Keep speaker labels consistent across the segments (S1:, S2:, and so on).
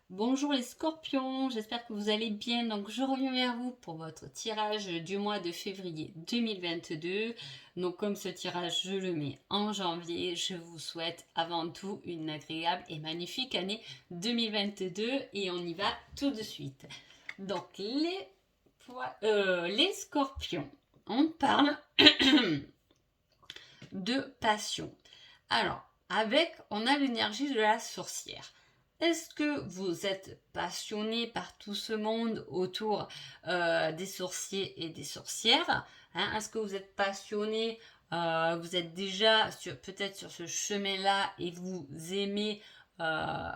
S1: Bonjour les scorpions, j'espère que vous allez bien. Donc je reviens vers vous pour votre tirage du mois de février 2022. Donc comme ce tirage je le mets en janvier, je vous souhaite avant tout une agréable et magnifique année 2022 et on y va tout de suite. Donc les scorpions, on parle de passion. Alors, on a l'énergie de la sorcière. Est-ce que vous êtes passionné par tout ce monde autour des sorciers et des sorcières, hein? Est-ce que vous êtes passionné, vous êtes déjà peut-être sur ce chemin-là euh,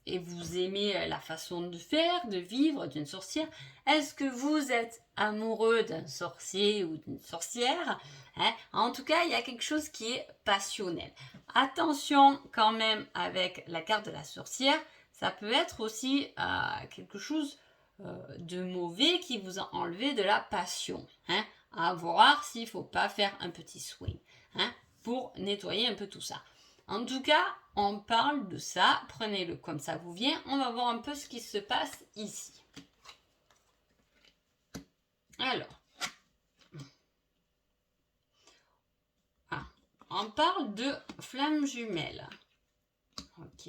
S1: et vous aimez la façon de faire, de vivre d'une sorcière? Est-ce que vous êtes amoureux d'un sorcier ou d'une sorcière, hein? En tout cas, il y a quelque chose qui est passionnel. Attention quand même avec la carte de la sorcière, ça peut être aussi quelque chose de mauvais qui vous a enlevé de la passion, hein? À voir s'il ne faut pas faire un petit swing, hein, pour nettoyer un peu tout ça. En tout cas, on parle de ça, prenez-le comme ça vous vient, on va voir un peu ce qui se passe ici. Alors, on parle de flammes jumelles, ok,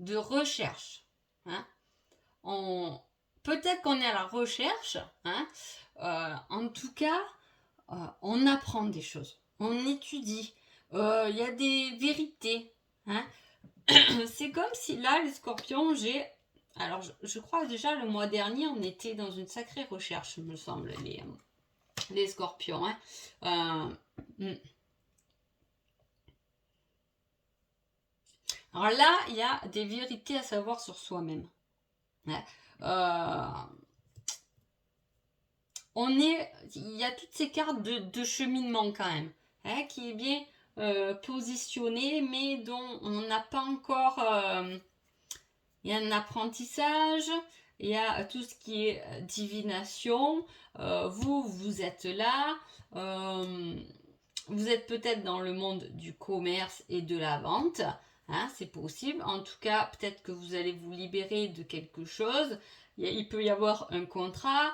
S1: de recherche, hein. Peut-être qu'on est à la recherche, hein. En tout cas, on apprend des choses, on étudie, il y a des vérités, hein. C'est comme si là, les scorpions, alors je crois déjà le mois dernier, on était dans une sacrée recherche, me semble, les scorpions, hein. Alors là, il y a des vérités à savoir sur soi-même. Ouais. Il y a toutes ces cartes de cheminement quand même, hein, qui est bien positionnée, mais dont on n'a pas encore. Il y a un apprentissage, il y a tout ce qui est divination. Vous êtes là. Vous êtes peut-être dans le monde du commerce et de la vente. Hein, c'est possible. En tout cas, peut-être que vous allez vous libérer de quelque chose. Il peut y avoir un contrat,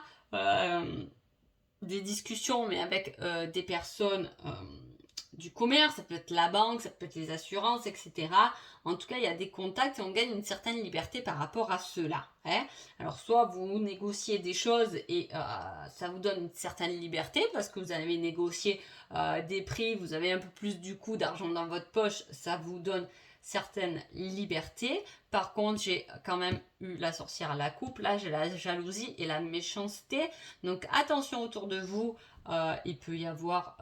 S1: des discussions, mais avec des personnes du commerce, ça peut être la banque, ça peut être les assurances, etc. En tout cas, il y a des contacts et on gagne une certaine liberté par rapport à cela, hein. Alors, soit vous négociez des choses et ça vous donne une certaine liberté parce que vous avez négocié des prix, vous avez un peu plus du coup d'argent dans votre poche, ça vous donne certaines libertés. Par contre, j'ai quand même eu la sorcière à la coupe. Là, j'ai la jalousie et la méchanceté. Donc, attention autour de vous. Il peut y avoir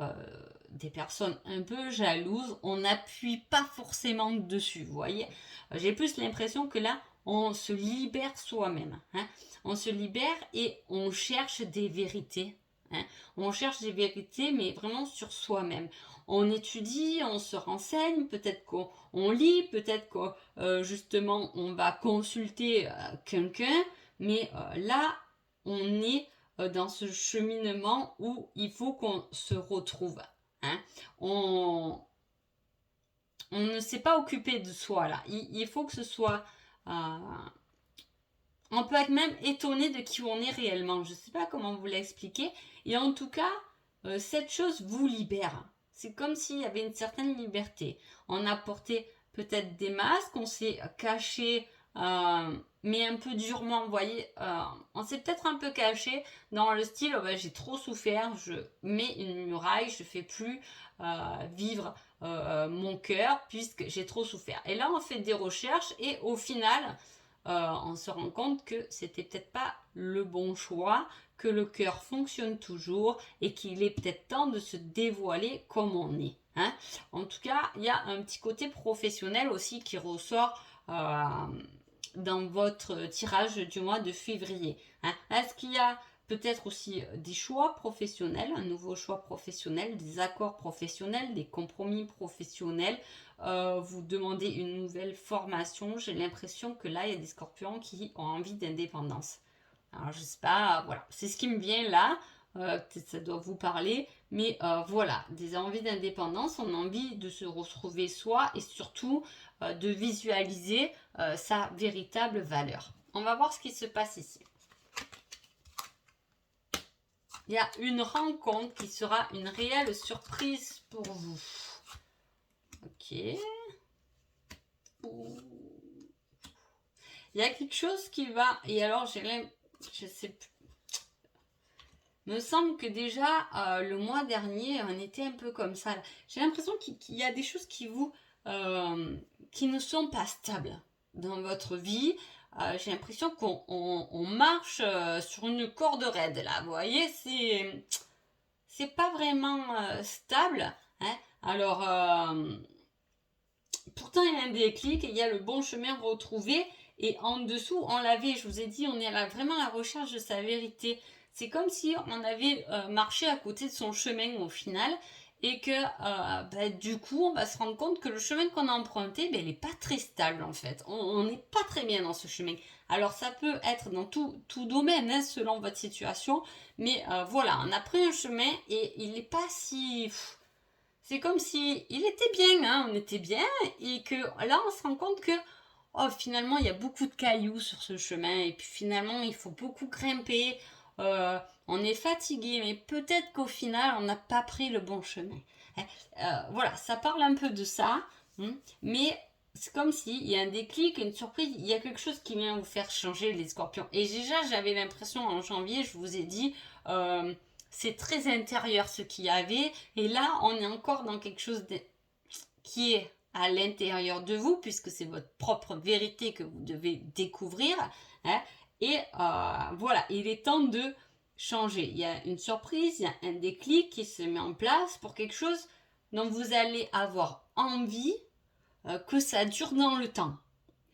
S1: des personnes un peu jalouses. On n'appuie pas forcément dessus, vous voyez. J'ai plus l'impression que là, on se libère soi-même, hein. On se libère et on cherche des vérités, hein. On cherche des vérités, mais vraiment sur soi-même. On étudie, on se renseigne, peut-être qu'on lit, peut-être que justement on va consulter quelqu'un, mais là on est dans ce cheminement où il faut qu'on se retrouve, hein. On ne s'est pas occupé de soi là. Il faut que ce soit. On peut être même étonné de qui on est réellement. Je ne sais pas comment vous l'expliquer. Et en tout cas, cette chose vous libère. C'est comme s'il y avait une certaine liberté. On a porté peut-être des masques, on s'est caché, mais un peu durement, vous voyez. On s'est peut-être un peu caché dans le style, oh ben, j'ai trop souffert, je mets une muraille, je ne fais plus vivre mon cœur puisque j'ai trop souffert. Et là, on fait des recherches et au final, on se rend compte que c'était peut-être pas le bon choix, que le cœur fonctionne toujours et qu'il est peut-être temps de se dévoiler comme on est, hein. En tout cas, il y a un petit côté professionnel aussi qui ressort dans votre tirage du mois de février, hein. Est-ce qu'il y a peut-être aussi des choix professionnels, un nouveau choix professionnel, des accords professionnels, des compromis professionnels, vous demandez une nouvelle formation. J'ai l'impression que là, il y a des scorpions qui ont envie d'indépendance. Alors, je sais pas, voilà, c'est ce qui me vient là. Peut-être ça doit vous parler, mais voilà, des envies d'indépendance, on a envie de se retrouver soi et surtout de visualiser sa véritable valeur. On va voir ce qui se passe ici. Il y a une rencontre qui sera une réelle surprise pour vous. Ok. Il y a quelque chose qui va... Et alors, je sais plus. Me semble que déjà, le mois dernier, on était un peu comme ça. J'ai l'impression qu'il y a des choses qui ne sont pas stables dans votre vie. J'ai l'impression qu'on marche sur une corde raide, là. Vous voyez, c'est pas vraiment stable. Hein. Alors, pourtant, il y a un déclic, il y a le bon chemin retrouvé. Et en dessous, on l'avait, je vous ai dit, on est vraiment à la recherche de sa vérité. C'est comme si on avait marché à côté de son chemin au final. Et que du coup, on va se rendre compte que le chemin qu'on a emprunté, il n'est pas très stable en fait. On n'est pas très bien dans ce chemin. Alors ça peut être dans tout domaine, hein, selon votre situation. Mais voilà, on a pris un chemin et il n'est pas si... C'est comme si il était bien, hein, on était bien. Et que là, on se rend compte que finalement, il y a beaucoup de cailloux sur ce chemin. Et puis finalement, il faut beaucoup grimper. On est fatigué, mais peut-être qu'au final, on n'a pas pris le bon chemin. Voilà, ça parle un peu de ça, mais c'est comme s'il y a un déclic, une surprise, il y a quelque chose qui vient vous faire changer les scorpions. Et déjà, j'avais l'impression en janvier, je vous ai dit, c'est très intérieur ce qu'il y avait, et là, on est encore dans quelque chose qui est à l'intérieur de vous, puisque c'est votre propre vérité que vous devez découvrir, hein. Et voilà, il est temps de changer. Il y a une surprise, il y a un déclic qui se met en place pour quelque chose dont vous allez avoir envie que ça dure dans le temps.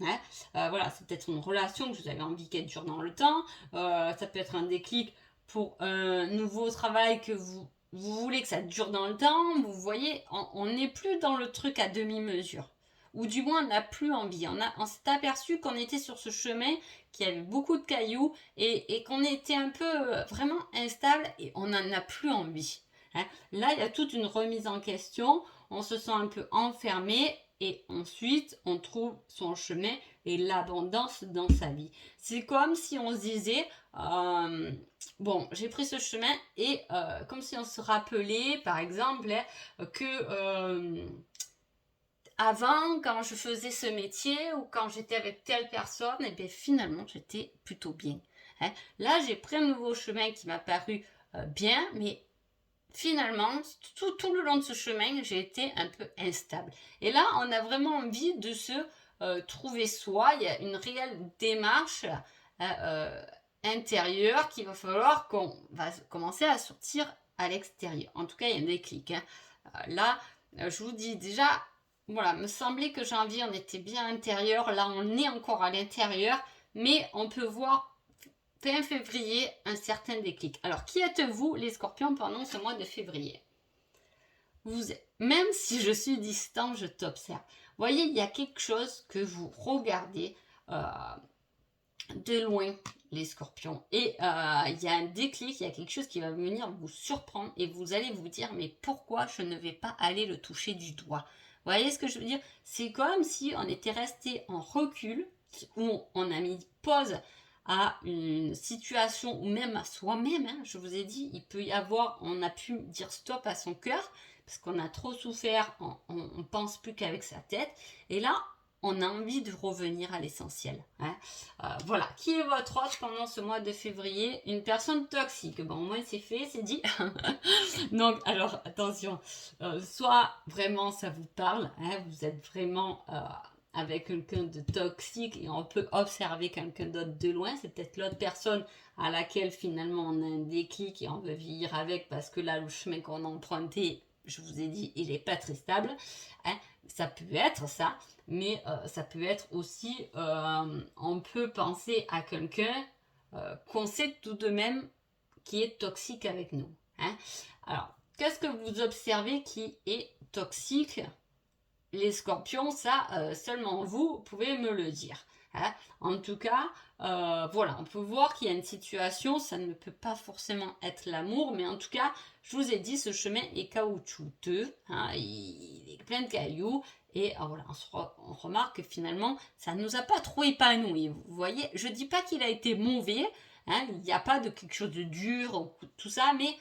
S1: Hein. Voilà, c'est peut-être une relation que vous avez envie qu'elle dure dans le temps. Ça peut être un déclic pour un nouveau travail que vous voulez que ça dure dans le temps. Vous voyez, on n'est plus dans le truc à demi-mesure. Ou du moins, on n'a plus envie. On s'est aperçu qu'on était sur ce chemin, qu'il y avait beaucoup de cailloux et qu'on était un peu vraiment instable et on n'en a plus envie. Hein. Là, il y a toute une remise en question. On se sent un peu enfermé et ensuite, on trouve son chemin et l'abondance dans sa vie. C'est comme si on se disait, bon, j'ai pris ce chemin et comme si on se rappelait, par exemple, que avant, quand je faisais ce métier ou quand j'étais avec telle personne, et bien finalement, j'étais plutôt bien. Hein. Là, j'ai pris un nouveau chemin qui m'a paru bien, mais finalement, tout le long de ce chemin, j'ai été un peu instable. Et là, on a vraiment envie de se trouver soi. Il y a une réelle démarche intérieure qu'il va falloir qu'on va commencer à sortir à l'extérieur. En tout cas, il y a un déclic. Hein. Là, je vous dis déjà, voilà, me semblait que janvier, on était bien à l'intérieur. Là, on est encore à l'intérieur, mais on peut voir fin février, un certain déclic. Alors, qui êtes-vous, les scorpions, pendant ce mois de février? Même si je suis distant, je t'observe. Vous voyez, il y a quelque chose que vous regardez de loin, les scorpions. Et il y a un déclic, il y a quelque chose qui va venir vous surprendre et vous allez vous dire, mais pourquoi je ne vais pas aller le toucher du doigt? Vous voyez ce que je veux dire? C'est comme si on était resté en recul, où on a mis pause à une situation ou même à soi-même, hein. Je vous ai dit, il peut y avoir, on a pu dire stop à son cœur parce qu'on a trop souffert, on pense plus qu'avec sa tête. Et là, on a envie de revenir à l'essentiel. Hein. Voilà, qui est votre hôte pendant ce mois de février? Une personne toxique. Bon, au moins c'est fait, c'est dit. Donc, alors, attention, soit vraiment ça vous parle, hein, vous êtes vraiment avec quelqu'un de toxique et on peut observer quelqu'un d'autre de loin, c'est peut-être l'autre personne à laquelle finalement on a un déclic et on veut vivre avec parce que là, le chemin qu'on a emprunté, je vous ai dit, il n'est pas très stable. Hein. Ça peut être ça, mais ça peut être aussi, on peut penser à quelqu'un qu'on sait tout de même qui est toxique avec nous. Hein. Alors, qu'est-ce que vous observez qui est toxique? les scorpions, ça, seulement vous pouvez me le dire. Hein. En tout cas, voilà, on peut voir qu'il y a une situation, ça ne peut pas forcément être l'amour, mais en tout cas, je vous ai dit, ce chemin est caoutchouteux, hein, il est plein de cailloux, et voilà, on remarque que finalement, ça ne nous a pas trop épanoui. Vous voyez, je ne dis pas qu'il a été mauvais, hein, il n'y a pas de quelque chose de dur, tout ça, mais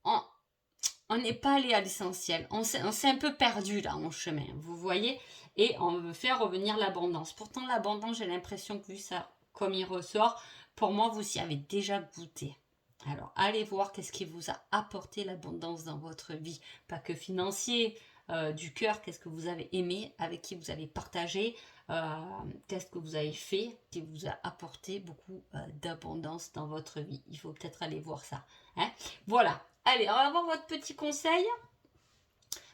S1: on n'est pas allé à l'essentiel. On s'est un peu perdu là en chemin, vous voyez. Et on veut faire revenir l'abondance. Pourtant, l'abondance, j'ai l'impression que vu ça, comme il ressort, pour moi, vous y avez déjà goûté. Alors, allez voir qu'est-ce qui vous a apporté l'abondance dans votre vie. Pas que financier, du cœur, qu'est-ce que vous avez aimé, avec qui vous avez partagé, qu'est-ce que vous avez fait qui vous a apporté beaucoup d'abondance dans votre vie. Il faut peut-être aller voir ça. Hein. Voilà. Allez, on va voir votre petit conseil.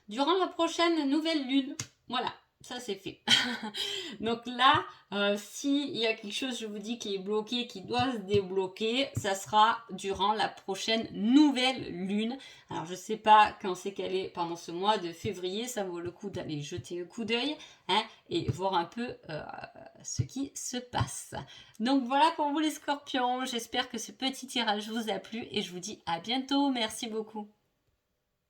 S1: Durant la prochaine nouvelle lune. Voilà, ça c'est fait. Donc là, s'il y a quelque chose, je vous dis, qui est bloqué, qui doit se débloquer, ça sera durant la prochaine nouvelle lune. Alors je ne sais pas quand c'est qu'elle est pendant ce mois de février, ça vaut le coup d'aller jeter un coup d'œil, hein, et voir un peu ce qui se passe. Donc voilà pour vous les scorpions, j'espère que ce petit tirage vous a plu et je vous dis à bientôt, merci beaucoup.